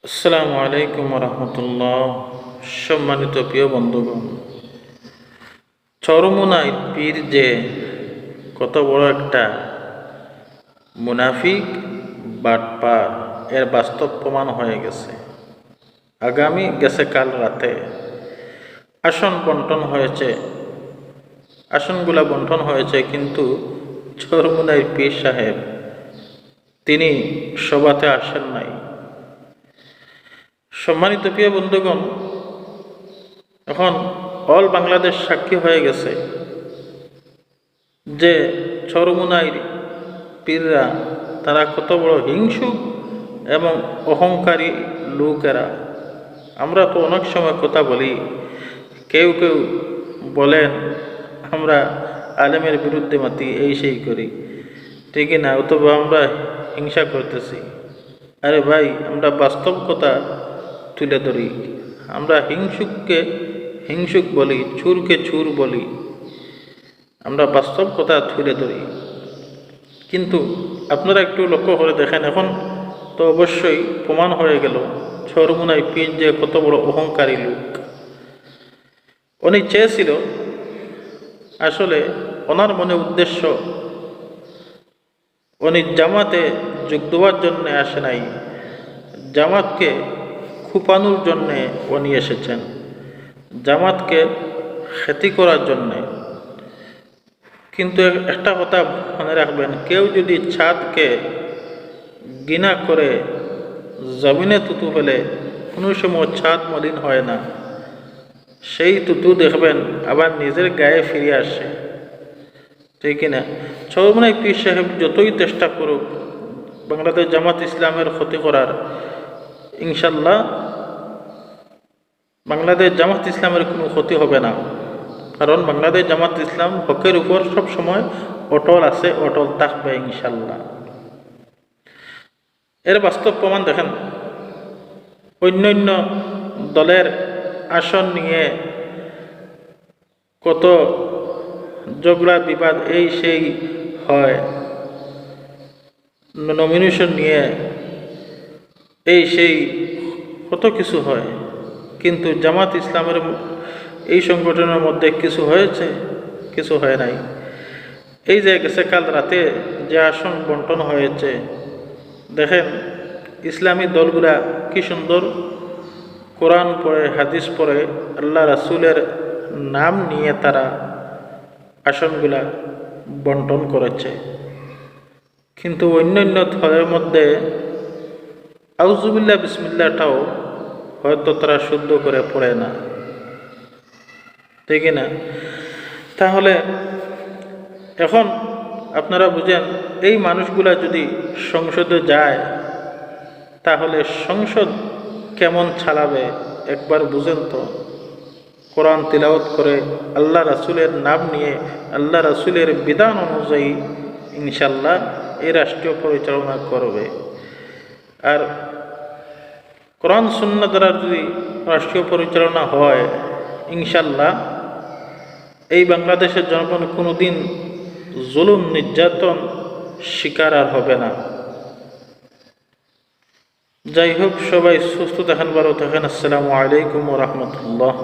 আসসালামু আলাইকুম রহমতুল্লাহ। সম্মানিত প্রিয় বন্ধুগণ, চরমুনাই পীর যে কত বড় একটা মুনাফিক বাটপার এর বাস্তব প্রমাণ হয়ে গেছে। কাল রাতে আসনগুলা বন্টন হয়েছে, কিন্তু চরমুনাই পীর সাহেব তিনি সভাতে আসেন নাই। সম্মানিত প্রিয় বন্ধুগণ, এখন অল বাংলাদেশ সাক্ষী হয়ে গেছে যে চরমুনাইর পীররা তারা কত বড় হিংসুক এবং অহংকারী লোকেরা। আমরা তো অনেক সময় কথা বলি, কেউ কেউ বলেন আমরা আলেমের বিরুদ্ধে মাতি, এই সেই করি, ঠিকই না, অথবা আমরা হিংসা করতেছি। আরে ভাই, আমরা বাস্তব কথা তুলে ধরি। আমরা হিংসুককে হিংসুক বলি, চুরকে চুর বলি, আমরা বাস্তব কথা তুলে ধরি। কিন্তু আপনারা একটু লক্ষ্য করে দেখেন, এখন তো অবশ্যই প্রমাণ হয়ে গেল চরমুনাই পীর যে কত বড় অহংকারী লোক। উনি চেয়েছিল, আসলে ওনার মনে উদ্দেশ্য, উনি জামাতে যোগ দেওয়ার জন্যে আসে নাই, জামাতকে খুপানোর জন্যে উনি এসেছেন, জামাতকে খ্যাতি করার জন্যে। কিন্তু একটা কথা মনে রাখবেন, কেউ যদি ছাদকে ঘৃণা করে জমিনে তুতু ফেলে, কোনো সময় ছাদ মলিন হয় না, সেই তুতু দেখবেন আবার নিজের গায়ে ফিরে আসে, ঠিক কিনা? চরমুনাই পীর সাহেব যতই চেষ্টা করুক বাংলাদেশ জামাত ইসলামের ক্ষতি করার, ইনশাল্লাহ বাংলাদেশ জামাত ইসলামের কোনো ক্ষতি হবে না। কারণ বাংলাদেশ জামাত ইসলাম হকের উপর সব সময় অটল আছে, অটল থাকবে ইনশাল্লাহ। এর বাস্তব প্রমাণ দেখেন, অন্যান্য দলের আসন নিয়ে কত ঝগড়া বিবাদ এই সেই হয়, নমিনেশন নিয়ে এই সেই কত কিছু হয়, কিন্তু জামাত ইসলামের এই সংগঠনের মধ্যে কিছু হয়েছে? কিছু হয় নাই। এই যে কাল রাতে যে আসন বন্টন হয়েছে, দেখেন ইসলামী দলগুলা কি সুন্দর কোরআন পড়ে, হাদিস পড়ে, আল্লাহ রাসূলের নাম নিয়ে তারা আসনগুলা বন্টন করেছে। কিন্তু অন্যান্য দলের মধ্যে আউযুবিল্লাহ বিসমিল্লাহটাও হয়তো তারা শুদ্ধ করে পড়ে না, ঠিক না? তাহলে এখন আপনারা বুঝেন, এই মানুষগুলা যদি সংসদে যায় তাহলে সংসদ কেমন চালাবে একবার বুঝেন তো। কোরআন তিলাওয়াত করে, আল্লাহ রাসূলের নাম নিয়ে, আল্লাহ রাসূলের বিধান অনুযায়ী ইনশাল্লাহ এই রাষ্ট্রীয় পরিচালনা করবে। আর কোরআন সুন্নাহ দ্বারা যদি রাষ্ট্রীয় পরিচালনা হয়, ইনশাল্লাহ এই বাংলাদেশের জনগণ কোনোদিন জুলুম নির্যাতন শিকার আর হবে না। যাই হোক, সবাই সুস্থ থাকেন, ভালো থাকেন। আসসালামু আলাইকুম ওয়া রাহমাতুল্লাহ।